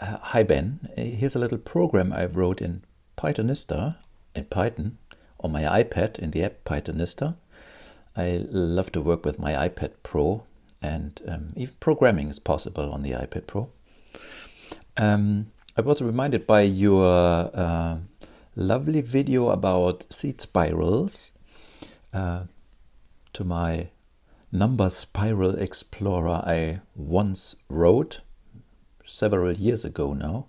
Hi Ben, here's a little program I wrote in Pythonista, in Python, on my iPad in the app Pythonista. I love to work with my iPad Pro, and even programming is possible on the iPad Pro. I was reminded by your lovely video about seed spirals to my number spiral explorer I once wrote several years ago now.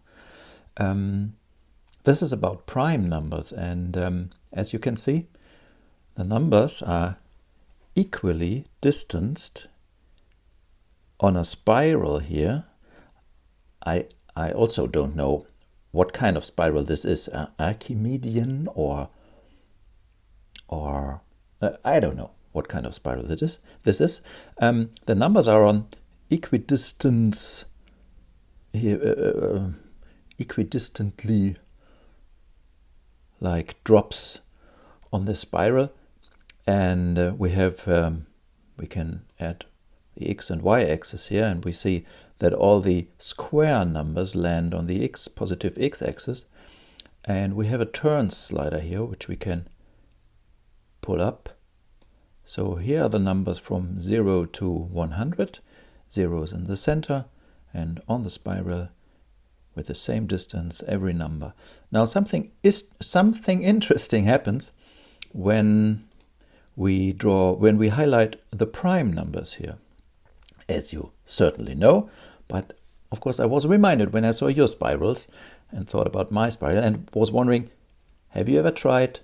This is about prime numbers, and as you can see, the numbers are equally distanced on a spiral here. I also don't know what kind of spiral this is, Archimedean or I don't know what kind of spiral this is. The numbers are on equidistance here, equidistantly, like drops on the spiral, and we can add the x and y axis here, and we see that all the square numbers land on the positive x axis, and we have a turn slider here which we can pull up. So here are the numbers from 0 to 100. 0 is in the center, and on the spiral with the same distance every number. Now something interesting happens when we highlight the prime numbers here, as you certainly know. But of course I was reminded when I saw your spirals and thought about my spiral and was wondering, have you ever tried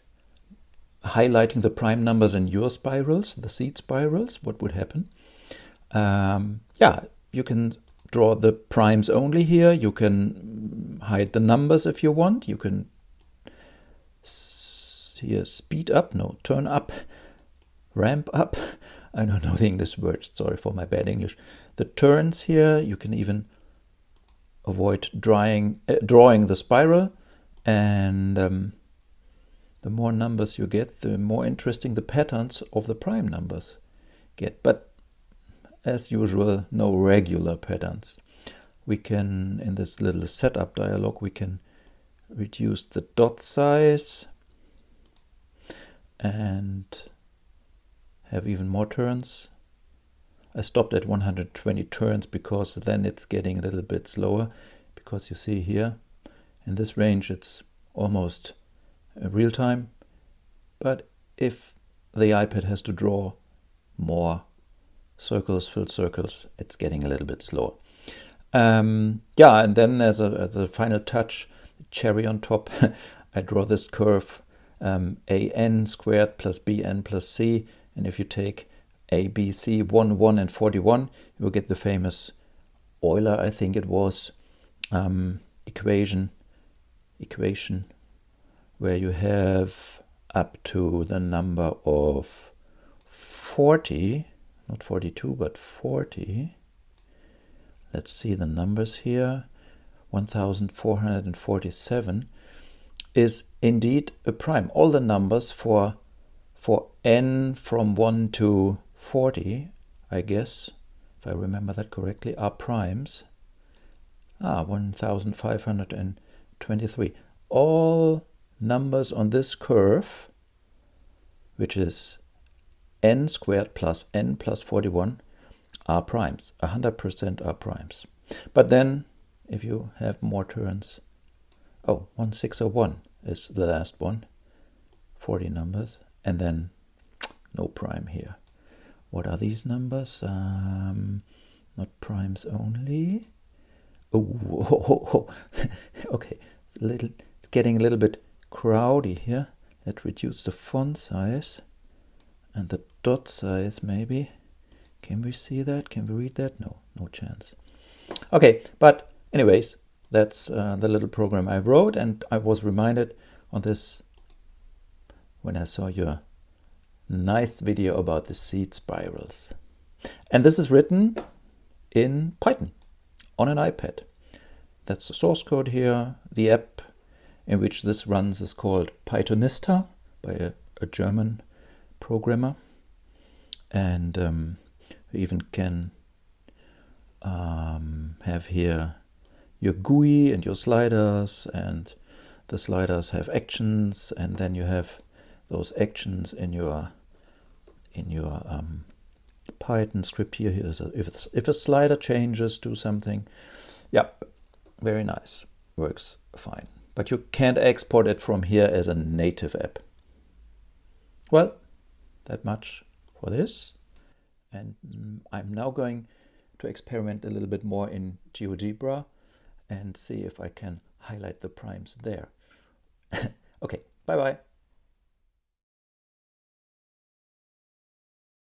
highlighting the prime numbers in your spirals, the seed spirals? What would happen? Yeah, you can draw the primes only here. You can hide the numbers if you want. You can here speed up, no, turn up, ramp up. I don't know the English words, sorry for my bad English. The turns here, you can even avoid drawing the spiral, and the more numbers you get, the more interesting the patterns of the prime numbers get. But as usual, no regular patterns. We can, in this little setup dialog, we can reduce the dot size and have even more turns. I stopped at 120 turns because then it's getting a little bit slower, because you see here in this range it's almost real time, but if the iPad has to draw more circles, filled circles, it's getting a little bit slower. Yeah, and then as a final touch, cherry on top, I draw this curve an squared plus bn plus c, and if you take a, b, c, 1, 1 and 41, you will get the famous Euler, I think it was, equation where you have up to the number of 40, not 42 but 40. Let's see the numbers here. 1447 is indeed a prime. All the numbers for n from 1 to 40, I guess, if I remember that correctly, are primes. 1523. All numbers on this curve, which is n squared plus n plus 41, are primes. 100% are primes. But then, if you have more turns, 1601 is the last one, 40 numbers, and then no prime here. What are these numbers? Not primes only. Okay, it's getting a little bit crowdy here. Let's reduce the font size and the dot size maybe. Can we see that? Can we read that? No chance. Okay, but anyways, that's the little program I wrote, and I was reminded on this when I saw your nice video about the seed spirals. And this is written in Python on an iPad. That's the source code here. The app in which this runs is called Pythonista by a German programmer, and we even can have here your GUI and your sliders, and the sliders have actions, and then you have those actions in your Python script here. If a slider changes, do something. Yep, very nice, works fine. But you can't export it from here as a native app. Well, that much for this. And I'm now going to experiment a little bit more in GeoGebra and see if I can highlight the primes there. Okay, bye-bye.